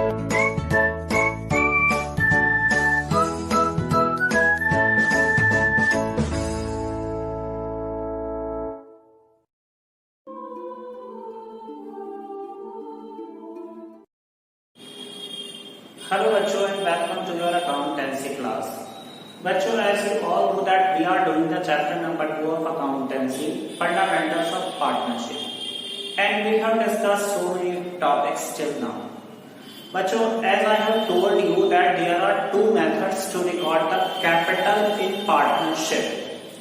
Hello बच्चों and welcome to your accountancy class. बच्चों, as you all know that we are doing the chapter number 2 of accountancy, fundamentals of partnership, and we have discussed so many topics till now. बच्चों, as I have told you that there are two methods to record the capital in partnership.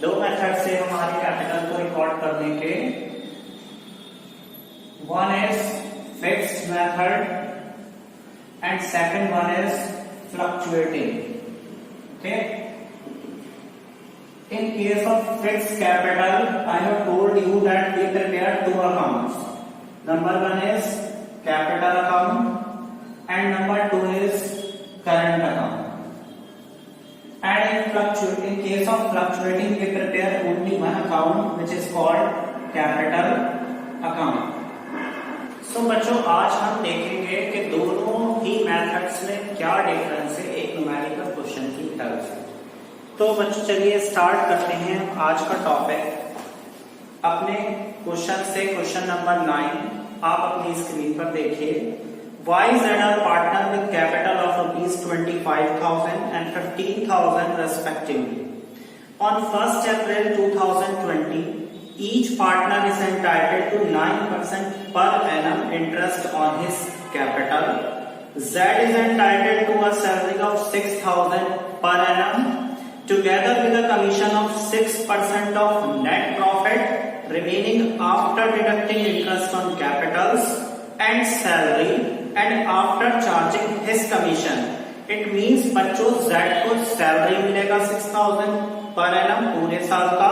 दो method से हमारे capital को record करने के, one is fixed method and second one is fluctuating. Okay, in case of fixed capital, I have told you that we prepare two accounts. Number one is capital account and number two is current account. And in case of fluctuating, we prepare only one account which is called capital account. तो बच्चों, आज हम देखेंगे कि दोनों ही methods में क्या difference है एक न्यूमेरिकल क्वेश्चन की हेल्प से। तो बच्चों चलिए स्टार्ट करते हैं आज का टॉपिक अपने क्वेश्चन से। क्वेश्चन नंबर 9 आप अपनी स्क्रीन पर देखिए। Why is our partner with capital of rupees 25,000 and 15,000 respectively? On 1st April 2020, each partner is entitled to 9% per annum interest on his capital. Z is entitled to a salary of 6,000 per annum together with a commission of 6% of net profit remaining after deducting interest on capitals and salary and after charging his commission. It means बच्चों Z को salary मिलेगा 6,000 पर annum पूरे साल का,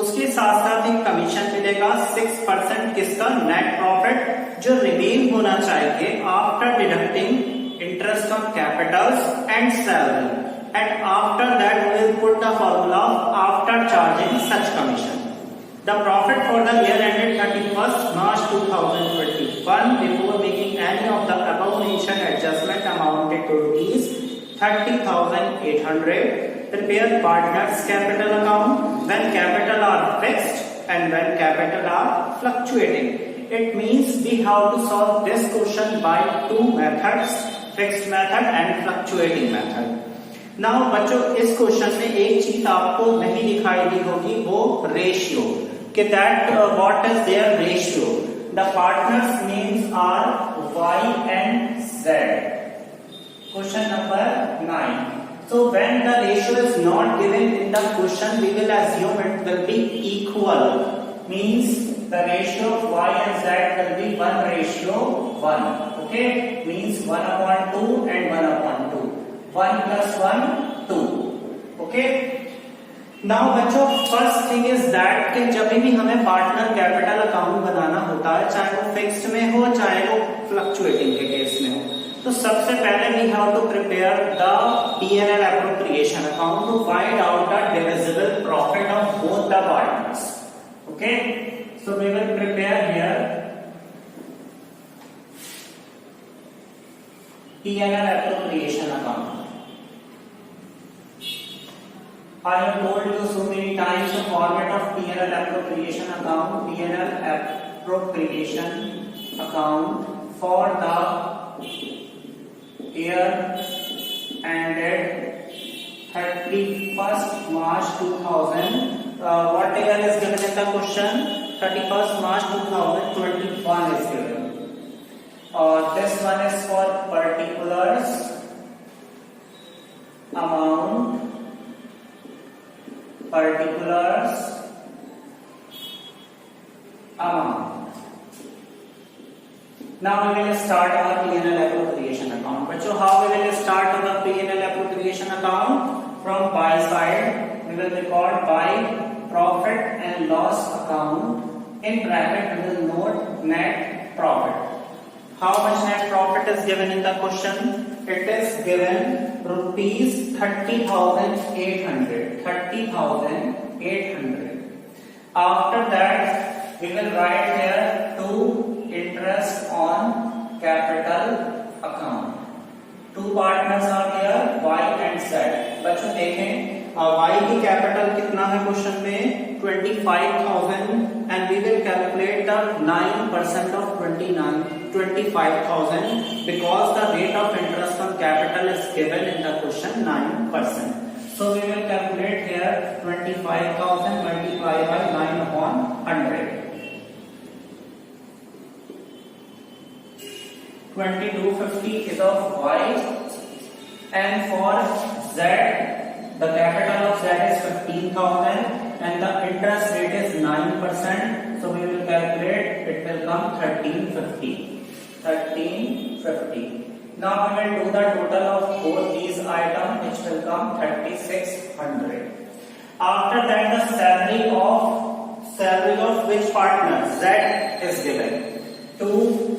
उसके साथ साथ एक कमीशन मिलेगा 6% किसका, नेट प्रॉफिट जो रिमेन होना चाहिए after deducting interest on capitals and salary, and after that we will put the formula after charging such commission. The profit for the year ended 31st March 2021 before making any of the above mentioned adjustment amounted to rupees 30,800. Prepare partners capital account when capital are fixed and when capital are fluctuating. It means we have to solve this question by two methods, fixed method and fluctuating method. Now बच्चों, इस question में एक चीज आपको नहीं दिखाई दी होगी, वो रेशियो कि that what is their ratio. The partners names are Y and Z. Question number 9. So when the ratio is not given in the question, we will assume it will be equal. Means the ratio of Y and Z will be 1:1. Okay? Means 1/2 and 1/2. 1 plus 1, 2. Okay? Now बच्चों, first thing is that कि जब भी हमें partner capital account बनाना होता है, चाहे वो fixed में हो चाहे वो फ्लक्चुएटिंग के केस में हो, तो सबसे पहले we have to prepare the P&L appropriation account to find out the divisible profit of both the partners. Okay, so we will prepare here P&L appropriation account. I have told you so many times the format of P&L appropriation account. P&L appropriation account for the year ended 31st March 2000. What year is given in the question? 31st March 2021 is given. This one is for particulars, amount, particulars, amount. Now we will start our P&L appropriation account. बच्चों, how we will start our P&L appropriation account? From buy side, we will record by profit and loss account. In bracket, we will note net profit. How much net profit is given in the question? It is given rupees 30,800. 30,800. After that, we will write here to interest on capital account. Two partners are there Y and Z। बच्चों देखें Y की capital कितना है question में 25,000 and we will calculate the 9% of 25,000 because the rate of interest on capital is given in the question 9%। So we will calculate here 25,000 multiplied by 9 upon 100. 2250 is of Y, and for Z, the capital of Z is 15,000 and the interest rate is 9%. So we will calculate, it will come 1350. 1350. Now we will do the total of both these items, which will come 3600. After that, the salary of which partner? Z is given. To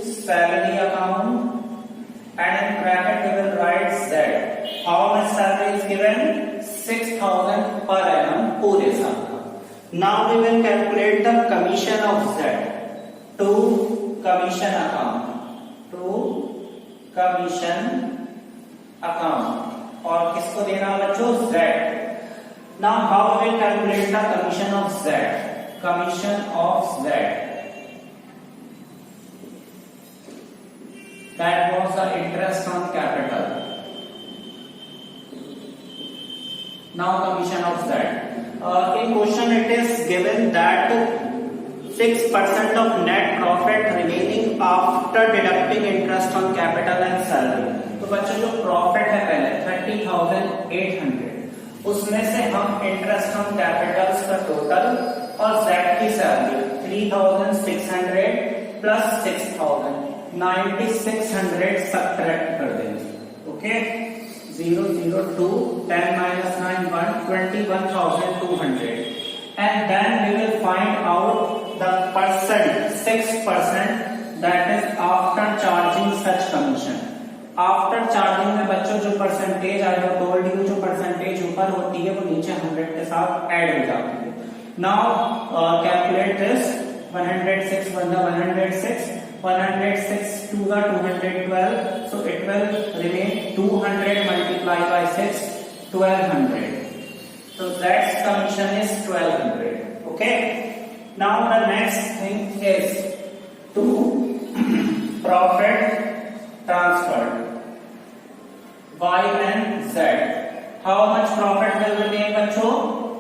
salary account, and in bracket we will write Z. How much salary is given? 6,000 per annum पूरे साल का. Now we will calculate the commission of Z to commission account. Commission account और किसको देना बच्चों? Z. Now how we will calculate the commission of Z? Commission of Z, that was the interest on capital. Now commission of Z. In question it is given that 6% of net profit remaining after deducting interest on capital and salary. तो बच्चों जो profit है पहले 30,800, उसमें से हम interest on Capitals का total और Z की सैलरी 3,600 प्लस 6,000 9,600 सब्ट्रैक्ट कर देंगे. Okay 002 10 minus 9 1 21,200 and then we will find out the percent 6% that is after charging such commission. After charging में बच्चों जो परसेंटेज आई हो टोल्ड यू, जो परसेंटेज ऊपर होती है वो नीचे 100 के साथ ऐड हो जाती है. Now calculate this 106 106 106 to the 212, so it will remain 200 multiplied by 6 1200. So that's commission is 1200. Okay. Now the next thing is to profit transferred Y and Z. How much profit will remain बच्चों?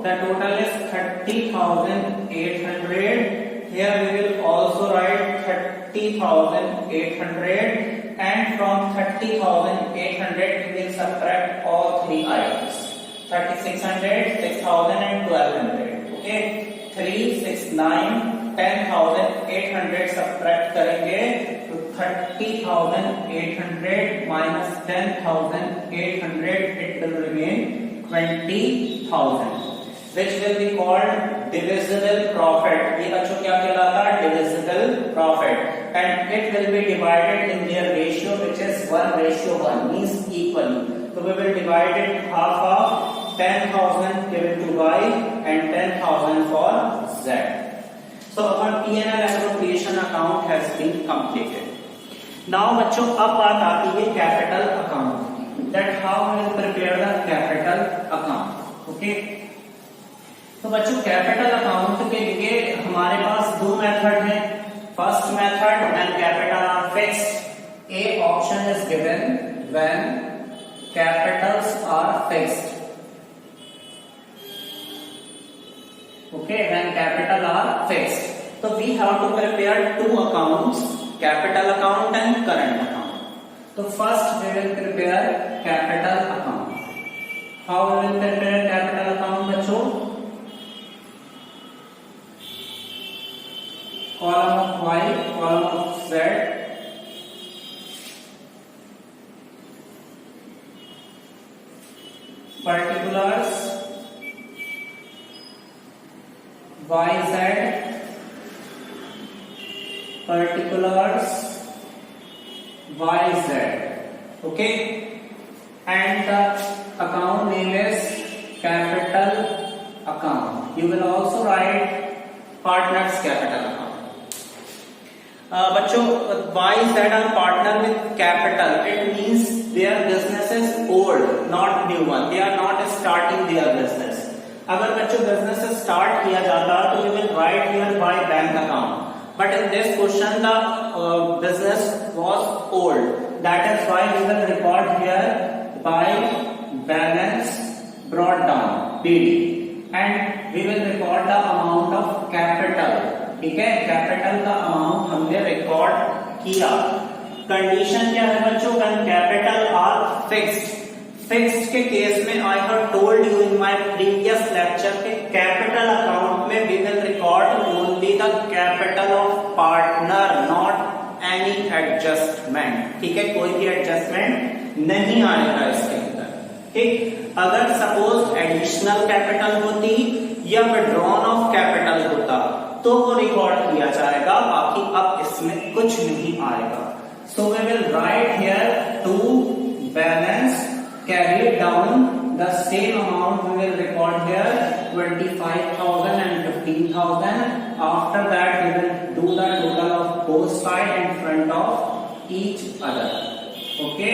The total is 30,800. Here we will also write 30,800 and from 30,800 we will subtract all three items 3,600, 6,000 and 1,200. Okay, 3, 6, 9, 10,800 subtract करेंगे तो 30,800 minus 10,800 it will remain 20,000. Which will be called divisible profit. ये बच्चों क्या कहलाता है? Divisible profit. And it will be divided in their ratio, which is 1:1, means equally. So we will divide it half of 10,000 given to Y and 10,000 for Z. So our P&L appropriation account has been completed. Now बच्चों अब बात आती है capital account. That how we will prepare the capital account. Okay. तो बच्चों capital account के लिए हमारे पास दो मेथड हैं. First method and capital are fixed. A option is given when capitals are fixed. Okay, when capital are fixed. तो we have to prepare two accounts, capital account and current account. तो first we will prepare capital account. How we will prepare capital account बच्चों? column of Y, column of Z, particulars YZ, particulars YZ. Okay, and the account name is capital account. You will also write partners capital account. बच्चों Y Z are partner with capital. It means their business is old, not new one. They are not starting their business. अगर बच्चों business start किया जाता तो we will write here by bank account. But in this question the business was old. That is why we will record here by balance brought down BD, and we will record the amount of capital. ठीक है, capital का amount हमने record किया. Condition क्या है बच्चों? When capital are fixed के case में I have told you in my previous lecture के कैपिटल अकाउंट में we will record only the capital of partner, not any adjustment. ठीक है, कोई भी एडजस्टमेंट नहीं आएगा इसके अंदर. ठीक, अगर सपोज एडिशनल कैपिटल होती या विड्रॉन ऑफ कैपिटल होता तो वो रिकॉर्ड किया जाएगा, बाकी अब इसमें कुछ नहीं आएगा. So we will write here to balance carry down the same amount. We will record here 25,000 and 15,000. After that we will do the total of both side and front of each other. Okay,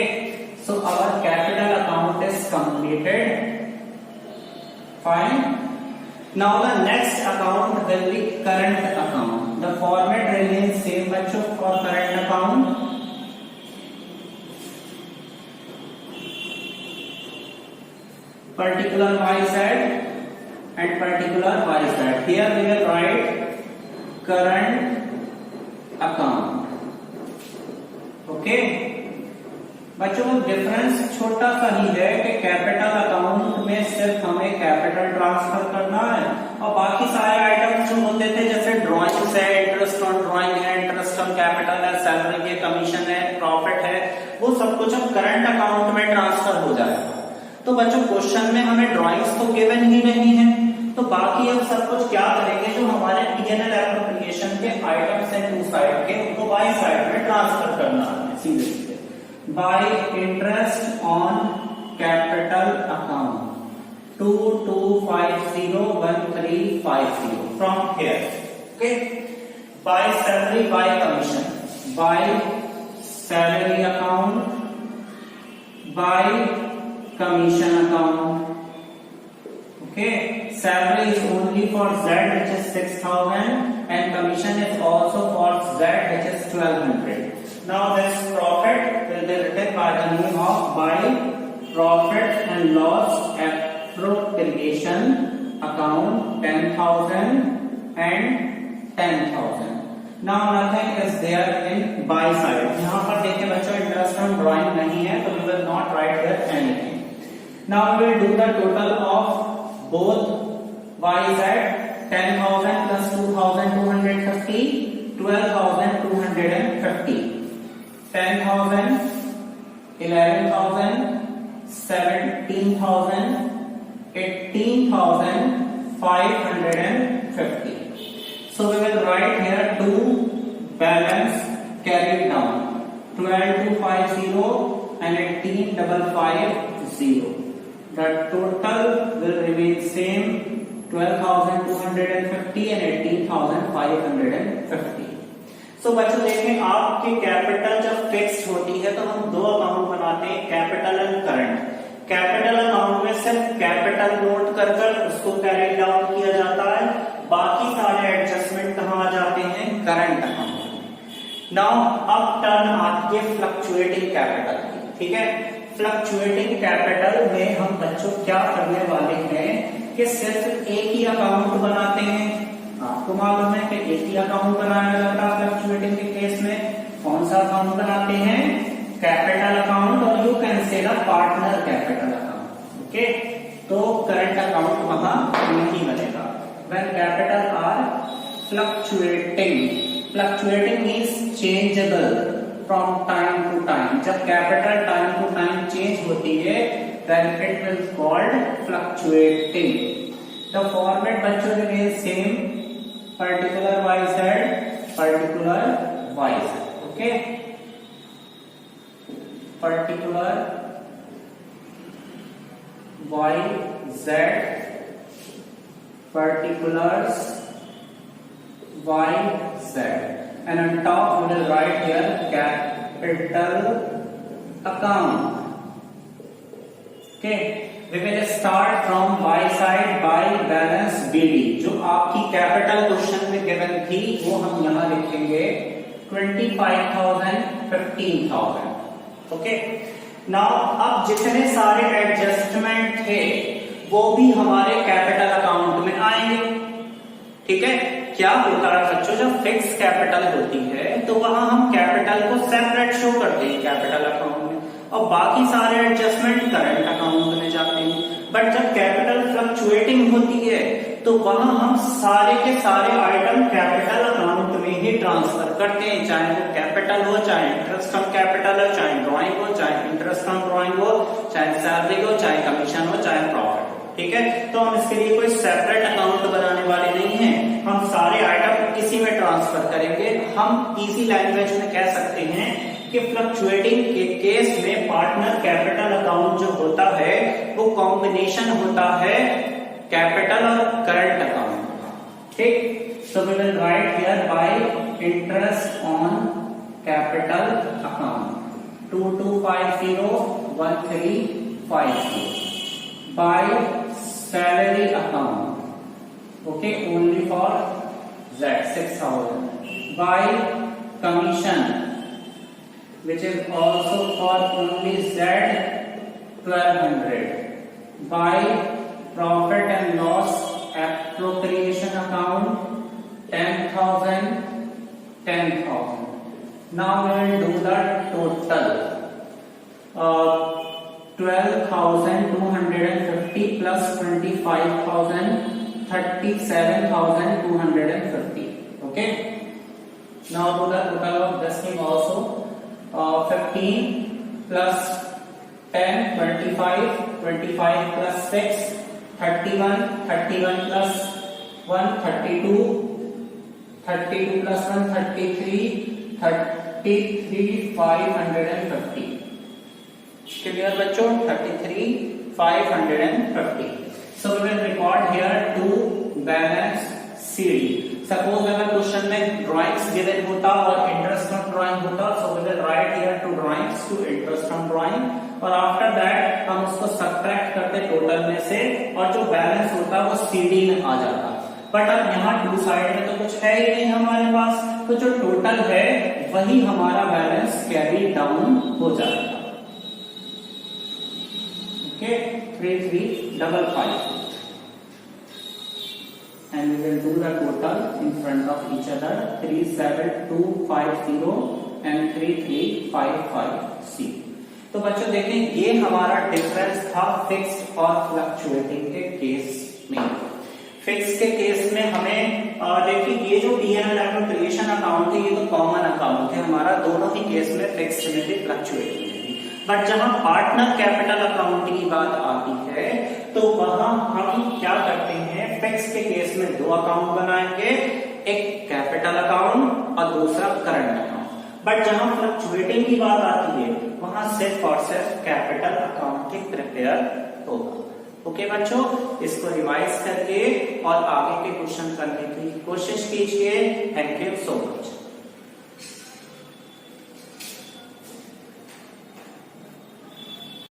so our capital account is completed. Fine. Now the next account will be current account. The format remains same बच्चों for current account. Particular YZ and particular YZ. Here we will write current account. Okay. बच्चों difference छोटा सा ही है कि capital account में सिर्फ हमें capital transfer करना है और बाकी सारे आइटम जो होते थे जैसे ड्राइंग्स है, इंटरेस्ट ऑन ड्राइंग है, इंटरेस्ट ऑन कैपिटल है, सैलरी है, कमीशन है, प्रॉफिट है, वो सब कुछ अब करंट अकाउंट में ट्रांसफर हो जाएगा. तो बच्चों क्वेश्चन में हमें ड्राइंग्स तो गिवन ही नहीं है, तो बाकी अब सब कुछ क्या करेंगे, जो हमारे पीएनएल एप्लीकेशन के आइटम्स हैं टू साइड के, उनको बाई साइड में ट्रांसफर करना है सीधे सीधे. By interest on capital account 22501350 from here. Okay. By salary, by commission, by salary account, by commission account. Okay. Salary is only for Z, which is 6,000, and commission is also for Z, which is 1,200. Now this profit will be written by the name of by profit and loss appropriation account 10,000 and 10,000. Now nothing is there in buy side. यहाँ पर देखिए बच्चों interest on drawing नहीं है, तो we will not write here anything. Now we will do the total of both YZ. 10,000 plus 2,250, 12,250. 10,000, 11,000, 17,000, 18,550. So we will write here two balance carried down 12,250 and 18,550. The total will remain same 12,250 and 18,550. तो बच्चों देखें आपकी capital जब fix होती है तो हम दो अकाउंट बनाते हैं, capital and current. Capital account में सिर्फ कैपिटल नोट कर उसको कैरी डाउन किया जाता है, बाकी सारे एडजस्टमेंट कहाँ आ जाते हैं, करंट अकाउंट. नाउ अब टर्न आती है फ्लक्चुएटिंग कैपिटल. ठीक है, फ्लक्चुएटिंग कैपिटल में हम बच्चों क्या करने वाले हैं कि सिर्फ एक ही अकाउंट बनाते हैं. आपको मालूम है कि एक ही अकाउंट बनाया जाता है फ्लक्चुएटिंग के केस में. कौन सा अकाउंट बनाते हैं, कैपिटल अकाउंट, और you can say the partner capital account. Okay, तो करंट अकाउंट वहां नहीं बनेगा. When capital are fluctuating, fluctuating means changeable from time to time. जब capital time to time change होती है then it will called fluctuating. The format बच्चों remain same, particular YZ, particular YZ. Okay, particular YZ, particulars YZ. and on top we will write here capital account. Okay, we will start from y side by balance BD. जो आपकी capital question में given थी वो हम यहां लिखेंगे 25,000, 15,000. Okay, now अब जितने सारे एडजस्टमेंट थे वो भी हमारे कैपिटल अकाउंट में आएंगे. ठीक है, क्या होता है बच्चों, जब फिक्स कैपिटल होती है तो वहां हम कैपिटल को सेपरेट शो करते हैं कैपिटल अकाउंट में, और बाकी सारे एडजस्टमेंट करंट अकाउंट में जाते हैं. बट जब कैपिटल फ्लक्चुएटिंग होती है तो वहां हम सारे के सारे आइटम कैपिटल अकाउंट में ही ट्रांसफर करते हैं, चाहे वो कैपिटल हो, चाहे इंटरेस्ट ऑन कैपिटल हो, चाहे ड्राइंग हो, चाहे इंटरेस्ट ऑन ड्राइंग हो, चाहे सैलरी हो, चाहे कमीशन हो, चाहे प्रॉफिट. ठीक है, तो हम इसके लिए कोई सेपरेट अकाउंट बनाने वाले नहीं हैं, हम सारे आइटम इसी में ट्रांसफर करेंगे. हम इजी लैंग्वेज में कह सकते हैं कि फ्लक्चुएटिंग के केस में पार्टनर कैपिटल अकाउंट जो होता है वो कॉम्बिनेशन होता है कैपिटल और करंट अकाउंट. ठीक, so we will write here by interest on capital account 22501350 by salary account, okay, only for Z 6,000, by commission which is also for only Z 1,200, by profit and loss appropriation account 10,000, 10,000. Now we will do the total. 12,250 plus 25,000, 37,250. Okay. Now do the total of this thing also. 15 plus 10, 25, 25 plus 6, 31, 31 plus 1, 32, 32 plus 1, 33, 33, 550. Clear बच्चों, 33,550. So we will record here to balance CD. Suppose अगर question में drawings given होता और interest on drawing होता, so we will write here to drawings to interest on drawing, और after that हम उसको subtract करते टोटल में से और जो बैलेंस होता वो CD में आ जाता. बट अब यहाँ टू साइड में तो कुछ है ही नहीं हमारे पास, तो जो टोटल है वही हमारा बैलेंस कैरी डाउन हो जाएगा. Okay, 3355, and we will do the total in front of each other. 37250 and 3355C. तो बच्चों देखें, ये हमारा डिफरेंस था फिक्स्ड और फ्लक्चुएटिंग के केस में. फिक्स के केस में हमें देखिए ये जो P&L एप्रोप्रिएशन अकाउंट है ये तो कॉमन अकाउंट है हमारा, दोनों ही केस में फिक्स्ड में भी फ्लक्चुएटिंग में भी. बट जहां पार्टनर कैपिटल अकाउंट की बात आती है तो वहां हम क्या करते हैं, फिक्स के केस में दो अकाउंट बनाएंगे, एक कैपिटल अकाउंट और दूसरा करंट अकाउंट. बट जहां फ्लक्चुएटिंग की बात आती है वहां सिर्फ और सिर्फ कैपिटल अकाउंट ही प्रिपेयर होगा. ओके बच्चों, इसको रिवाइज करके और आगे के क्वेश्चन करने की कोशिश कीजिए. Thank you so much.